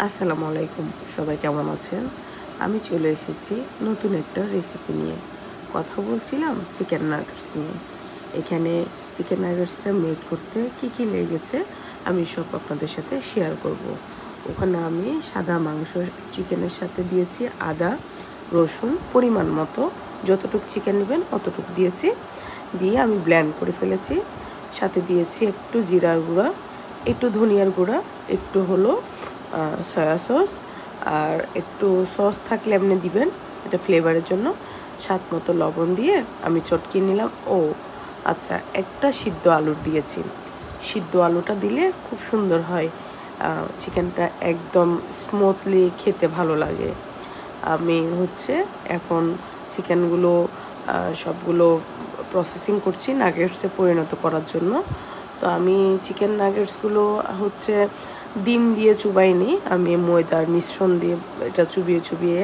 আসসালামু আলাইকুম, সবাই কেমন আছেন? আমি চলে এসেছি নতুন একটা রেসিপি নিয়ে। কথা বলছিলাম চিকেন নাগেটস নিয়ে। এখানে চিকেন নাগেটসটা মেক করতে কী লেগেছে আমি সব আপনাদের সাথে শেয়ার করব। ওখানে আমি সাদা মাংস চিকেনের সাথে দিয়েছি আদা, রসুন পরিমাণ মতো, যতটুকু চিকেন নেবেন অতটুকু দিয়েছি। দিয়ে আমি ব্লেন্ড করে ফেলেছি। সাথে দিয়েছি একটু জিরার গুঁড়া, একটু ধনিয়ার গুঁড়া, একটু হলো সয়া সস, আর একটু সস থাকলে এমনি দিবেন, এটা ফ্লেভারের জন্য। স্বাদ মতো লবণ দিয়ে আমি চটকিয়ে নিলাম। ও আচ্ছা, একটা সিদ্ধ আলুর দিয়েছি। সিদ্ধ আলুটা দিলে খুব সুন্দর হয়, চিকেনটা একদম স্মুথলি খেতে ভালো লাগে। আমি এখন চিকেনগুলো সবগুলো প্রসেসিং করছি নাগেটসে পরিণত করার জন্য। তো আমি চিকেন নাগেটসগুলো ডিম দিয়ে চুবাইনি, আমি ময়দার মিশ্রণ দিয়ে এটা চুবিয়ে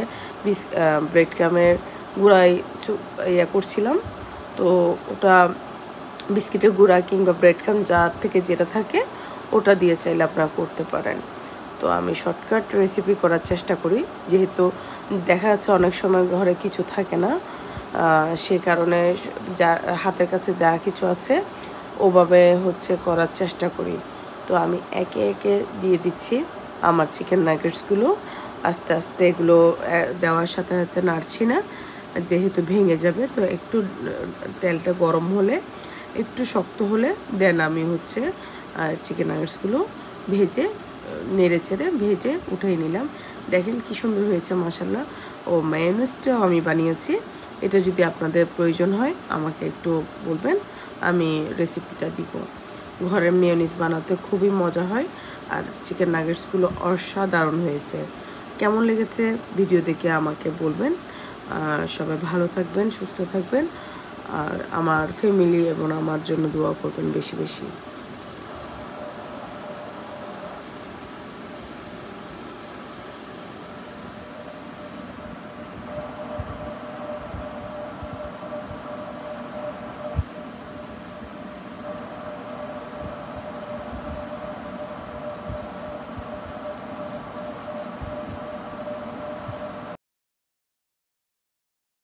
ব্রেড ক্রামের গুঁড়ায় করছিলাম। তো ওটা বিস্কিটের গুঁড়া কিংবা ব্রেড ক্রাম যার থেকে যেটা থাকে ওটা দিয়ে চাইলে আপনারা করতে পারেন। তো আমি শর্টকাট রেসিপি করার চেষ্টা করি, যেহেতু দেখা যাচ্ছে অনেক সময় ঘরে কিছু থাকে না, সে কারণে যা হাতের কাছে যা কিছু আছে ওভাবে করার চেষ্টা করি। তো আমি একে একে দিয়ে দিচ্ছি আমার চিকেন নাগেটসগুলো। আস্তে আস্তে এগুলো দেওয়ার সাথে সাথে নাড়ছি না, যেহেতু ভেঙে যাবে। তো একটু তেলটা গরম হলে, একটু শক্ত হলে দেন আমি চিকেন নাগেটসগুলো ভেজে নেড়ে ছেড়ে ভেজে উঠিয়ে নিলাম। দেখেন কি সুন্দর হয়েছে মাশাআল্লাহ। ও মায়োনিজটাও আমি বানিয়েছি, এটা যদি আপনাদের প্রয়োজন হয় আমাকে একটু বলবেন, আমি রেসিপিটা দিব। ঘরের মেয়োনিজ বানাতে খুবই মজা হয়, আর চিকেন নাগেটসগুলো অসাধারণ হয়েছে। কেমন লেগেছে ভিডিও দেখে আমাকে বলবেন। সবাই ভালো থাকবেন, সুস্থ থাকবেন, আর আমার ফ্যামিলি এবং আমার জন্য দোয়া করবেন বেশি বেশি।